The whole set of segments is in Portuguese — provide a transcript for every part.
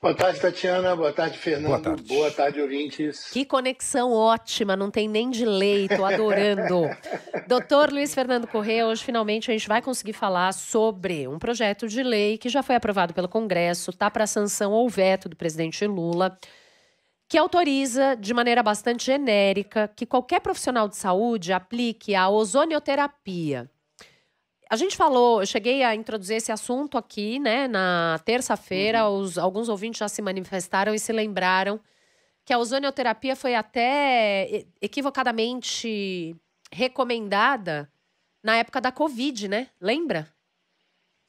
Boa tarde, Tatiana. Boa tarde, Boa Fernando. tarde. Boa tarde, ouvintes. Que conexão ótima, não tem nem delay, tô adorando. Doutor Luiz Fernando Corrêa, hoje finalmente a gente vai conseguir falar sobre um projeto de lei que já foi aprovado pelo Congresso, tá para sanção ou veto do presidente Lula, que autoriza de maneira bastante genérica que qualquer profissional de saúde aplique a ozonioterapia. A gente falou, eu cheguei a introduzir esse assunto aqui, né, na terça-feira, alguns ouvintes já se manifestaram e se lembraram que a ozonioterapia foi até equivocadamente recomendada na época da Covid, né? Lembra?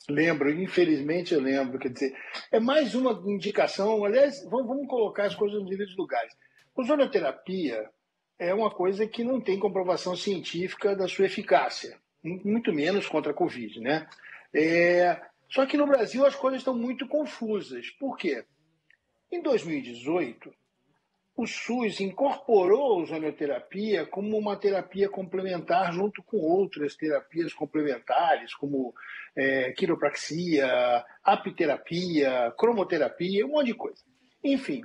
Lembro, infelizmente eu lembro. Quer dizer, é mais uma indicação. Aliás, vamos colocar as coisas nos devidos lugares. Ozonioterapia é uma coisa que não tem comprovação científica da sua eficácia, muito menos contra a Covid, né? Só que no Brasil as coisas estão muito confusas. Por quê? Em 2018, o SUS incorporou a ozonioterapia como uma terapia complementar junto com outras terapias complementares, como quiropraxia, apiterapia, cromoterapia, um monte de coisa. Enfim,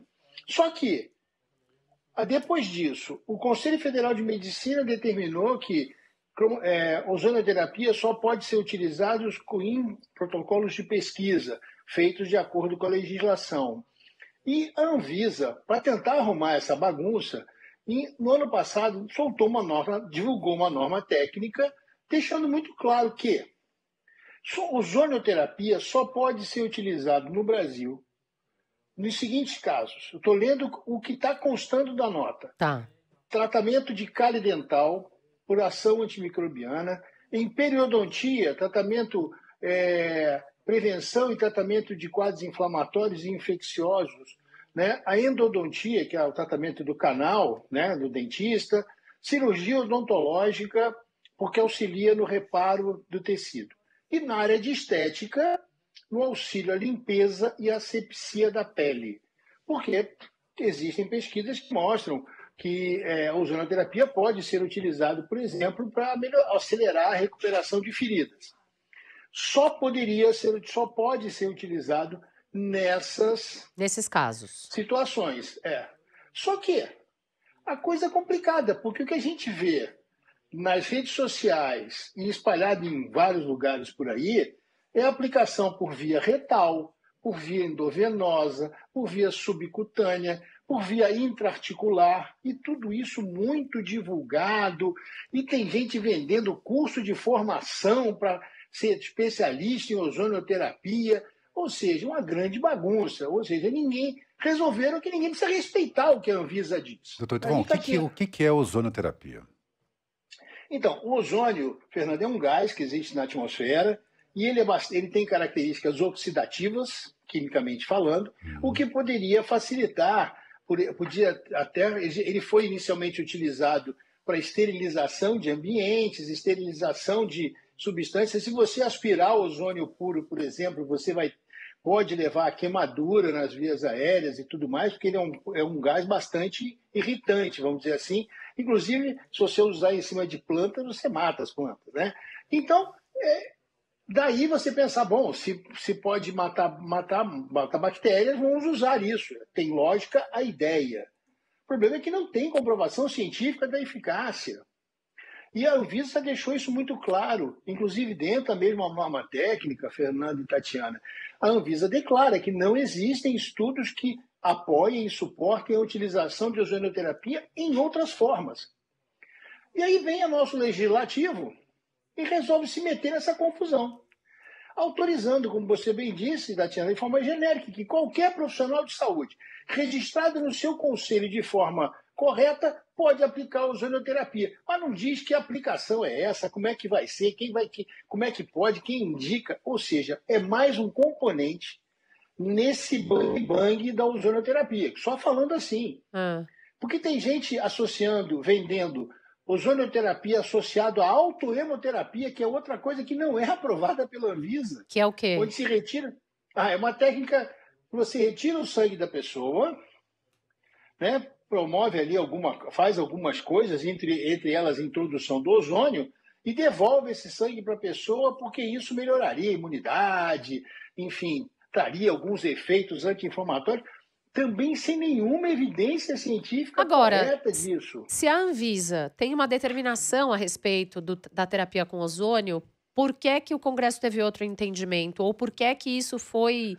só que, depois disso, o Conselho Federal de Medicina determinou que ozonioterapia só pode ser utilizada em protocolos de pesquisa feitos de acordo com a legislação. E a Anvisa, para tentar arrumar essa bagunça, no ano passado divulgou uma norma técnica, deixando muito claro que ozonioterapia só pode ser utilizado no Brasil nos seguintes casos. Eu estou lendo o que está constando da nota. Tá. Tratamento de cárie dental por ação antimicrobiana, em periodontia, prevenção e tratamento de quadros inflamatórios e infecciosos, né? A endodontia, que é o tratamento do canal, né, do dentista, cirurgia odontológica, porque auxilia no reparo do tecido. E na área de estética, no auxílio à limpeza e asepsia da pele. Porque existem pesquisas que mostram que a ozonioterapia pode ser utilizada, por exemplo, para acelerar a recuperação de feridas. Só pode ser utilizado nesses casos. Situações. Só que a coisa é complicada, porque o que a gente vê nas redes sociais e espalhado em vários lugares por aí é a aplicação por via retal, por via endovenosa, por via subcutânea, por via intraarticular, e tudo isso muito divulgado, e tem gente vendendo curso de formação para ser especialista em ozonioterapia, ou seja, uma grande bagunça, ou seja, resolveram que ninguém precisa respeitar o que a Anvisa diz. Doutor Itvon, o que é ozonioterapia? Então, o ozônio, Fernando, é um gás que existe na atmosfera, e ele tem características oxidativas, quimicamente falando, o que poderia facilitar, ele foi inicialmente utilizado para esterilização de ambientes, esterilização de substâncias. Se você aspirar ozônio puro, por exemplo, pode levar a queimadura nas vias aéreas e tudo mais, porque ele é um gás bastante irritante, vamos dizer assim. Inclusive, se você usar em cima de plantas, você mata as plantas, né? Então, daí você pensar, bom, se pode matar bactérias, vamos usar isso. Tem lógica a ideia. O problema é que não tem comprovação científica da eficácia. E a Anvisa deixou isso muito claro, inclusive dentro da mesma norma técnica, Fernando e Tatiana. A Anvisa declara que não existem estudos que apoiem e suportem a utilização de ozonioterapia em outras formas. E aí vem o nosso legislativo e resolve se meter nessa confusão, autorizando, como você bem disse, Tatiana, de forma genérica, que qualquer profissional de saúde registrado no seu conselho de forma correta pode aplicar a ozonioterapia. Mas não diz que aplicação é essa, como é que vai ser, como é que pode, quem indica. Ou seja, é mais um componente nesse bang-bang da ozonioterapia. Só falando assim. Porque tem gente vendendo ozonioterapia associado à autohemoterapia, que é outra coisa que não é aprovada pela Anvisa. Que é o quê? Onde se retira... é uma técnica que você retira o sangue da pessoa, né, promove ali faz algumas coisas, entre elas a introdução do ozônio, e devolve esse sangue para a pessoa, porque isso melhoraria a imunidade, enfim, traria alguns efeitos anti-inflamatórios, também sem nenhuma evidência científica correta disso. Se a Anvisa tem uma determinação a respeito da terapia com ozônio, por que o Congresso teve outro entendimento? Ou por que isso foi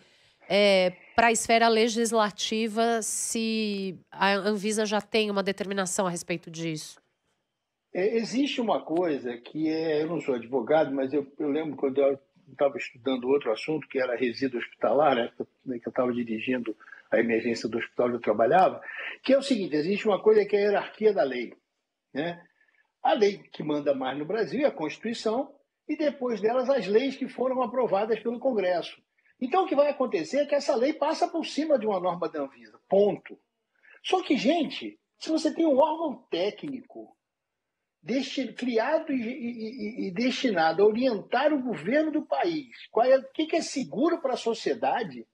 para a esfera legislativa, se a Anvisa já tem uma determinação a respeito disso? Existe uma coisa que eu não sou advogado, mas eu lembro quando eu estava estudando outro assunto, que era resíduo hospitalar, né, que eu estava dirigindo a emergência do hospital onde eu trabalhava, que é o seguinte: existe uma coisa que é a hierarquia da lei, né? A lei que manda mais no Brasil é a Constituição, e depois delas as leis que foram aprovadas pelo Congresso. Então o que vai acontecer é que essa lei passa por cima de uma norma da Anvisa, ponto. Só que, gente, se você tem um órgão técnico criado e destinado a orientar o governo do país, o que é seguro para a sociedade,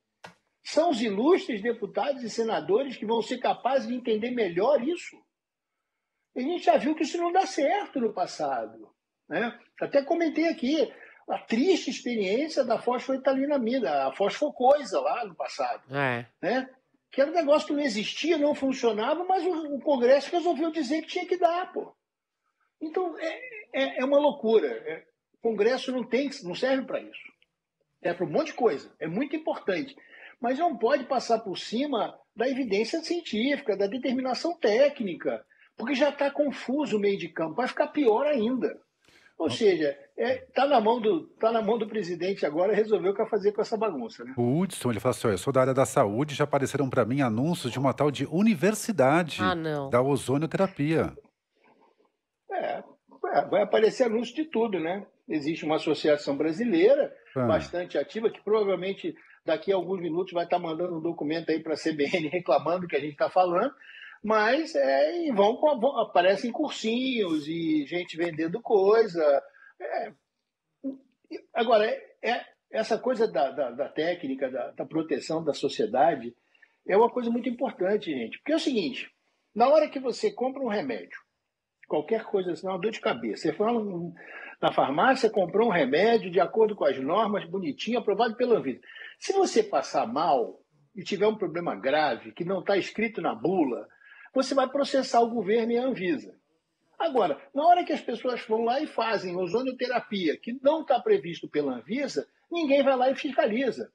são os ilustres deputados e senadores que vão ser capazes de entender melhor isso. A gente já viu que isso não dá certo no passado, né? Até comentei aqui a triste experiência da fosfoetalinamida, a fosfocoisa lá no passado, né? Que era um negócio que não existia, não funcionava, mas o Congresso resolveu dizer que tinha que dar, pô. Então, é uma loucura. O Congresso não serve para isso. É para um monte de coisa. É muito importante. Mas não pode passar por cima da evidência científica, da determinação técnica, porque já está confuso o meio de campo. Vai ficar pior ainda. Ou seja, está na mão do presidente agora resolver o que vai fazer com essa bagunça, né? O Hudson, ele fala assim: eu sou da área da saúde, já apareceram para mim anúncios de uma tal de universidade da ozonioterapia. Vai aparecer anúncio de tudo, né? Existe uma associação brasileira bastante ativa, que provavelmente daqui a alguns minutos vai estar mandando um documento aí para a CBN reclamando do que a gente está falando, mas aparecem cursinhos e gente vendendo coisa. Agora, essa coisa da técnica, da proteção da sociedade, é uma coisa muito importante, gente. Porque é o seguinte: na hora que você compra um remédio, qualquer coisa assim, uma dor de cabeça, você foi na farmácia, comprou um remédio de acordo com as normas, bonitinho, aprovado pela Anvisa. Se você passar mal e tiver um problema grave que não está escrito na bula, você vai processar o governo e a Anvisa. Agora, na hora que as pessoas vão lá e fazem ozonioterapia, que não está previsto pela Anvisa, ninguém vai lá e fiscaliza.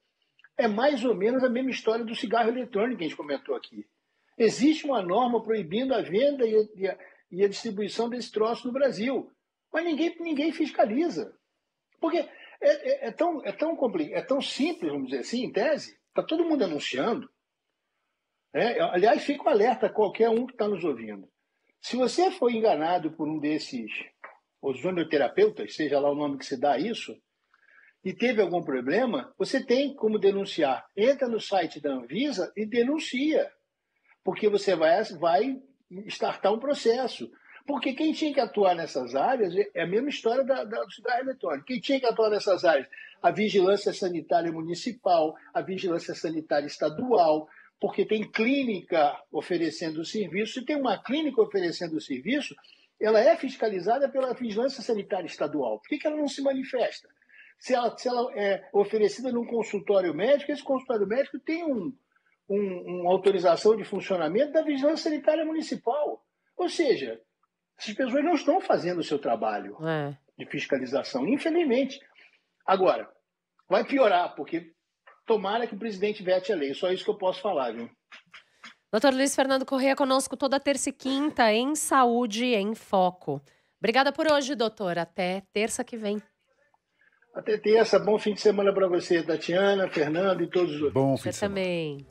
É mais ou menos a mesma história do cigarro eletrônico que a gente comentou aqui. Existe uma norma proibindo a venda e a distribuição desse troço no Brasil, mas ninguém fiscaliza. Porque é tão complicado, é tão simples, vamos dizer assim, em tese, está todo mundo anunciando. Aliás, fica um alerta a qualquer um que está nos ouvindo. Se você foi enganado por um desses ozonioterapeutas, seja lá o nome que se dá a isso, e teve algum problema, você tem como denunciar. Entra no site da Anvisa e denuncia, porque você vai startar um processo. Porque quem tinha que atuar nessas áreas é a mesma história do cigarro eletrônico. Quem tinha que atuar nessas áreas? A vigilância sanitária municipal, a vigilância sanitária estadual, porque tem clínica oferecendo o serviço. Se tem uma clínica oferecendo o serviço, ela é fiscalizada pela vigilância sanitária estadual. Por que ela não se manifesta? Se ela é oferecida num consultório médico, esse consultório médico tem uma autorização de funcionamento da vigilância sanitária municipal. Ou seja, essas pessoas não estão fazendo o seu trabalho de fiscalização, infelizmente. Agora, vai piorar, porque tomara que o presidente vete a lei. Só isso que eu posso falar, viu? Dr. Luiz Fernando Corrêa conosco toda terça e quinta em Saúde em Foco. Obrigada por hoje, doutor. Até terça que vem. Até terça. Bom fim de semana para você, Tatiana, Fernando e todos os outros. Bom fim de Você semana. também.